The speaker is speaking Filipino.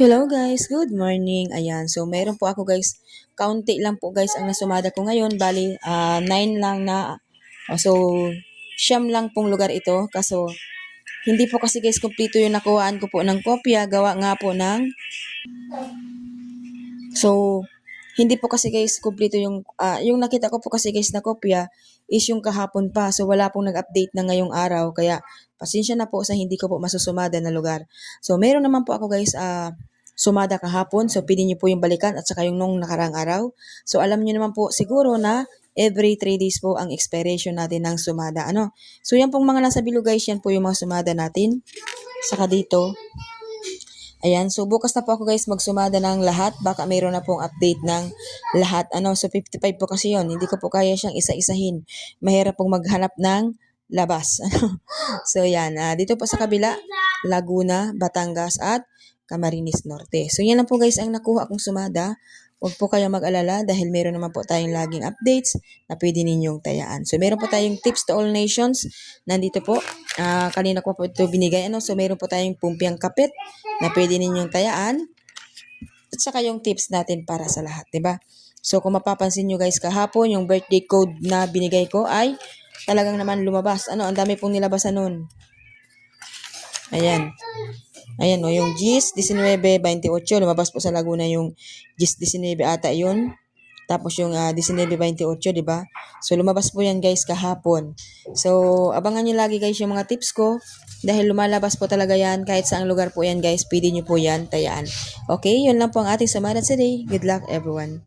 Hello guys, good morning. Ayan, so meron po ako guys, kaunti lang po guys ang nasumada ko ngayon. Bali, 9 lang na, so siyam lang pong lugar ito. Kaso, hindi po kasi guys kumpleto yung nakuhaan ko po ng kopya. Gawa nga po ng, so hindi po kasi guys kumpleto yung nakita ko po kasi guys na kopya is yung kahapon pa. So wala pong nag-update na ngayong araw. Kaya pasensya na po sa hindi ko po masusumada na lugar. So meron naman po ako guys, sumada kahapon. So pwede niyo po yung balikan at saka yung nung nakarang araw. So alam niyo naman po siguro na every 3 days po ang expiration natin ng sumada. Ano? So yan pong mga nasa below guys, yan po yung mga sumada natin. Saka dito, ayan, so bukas na po ako guys magsumada ng lahat. Baka mayroon na pong update ng lahat. Ano, so 55 po kasi yon. Hindi ko po kaya siyang isa-isahin. Mahirap pong maghanap ng labas. So yan, dito po sa kabila, Laguna, Batangas at Camarines Norte. So yan lang po guys ang nakuha kong sumada. Huwag po kayo mag-alala dahil meron naman po tayong laging updates na pwede ninyong tayaan. So meron po tayong tips to all nations. Nandito po, kanina ko po ito binigay. Ano? So meron po tayong pumpiang kapit na pwede ninyong tayaan. At saka yung tips natin para sa lahat, 'di ba? So kung mapapansin nyo guys kahapon, yung birthday code na binigay ko ay talagang naman lumabas. Ano, ang dami pong nilabasan nun. Ayan. Ayan o, yung GIS 1928, lumabas po sa Laguna yung GIS 19 ata yun. Tapos yung 1928, di ba? So lumabas po yan guys kahapon. So abangan nyo lagi guys yung mga tips ko. Dahil lumalabas po talaga yan kahit saang lugar po yan guys. Pwede nyo po yan tayaan. Okay, yun lang po ang ating samarat today. Good luck everyone.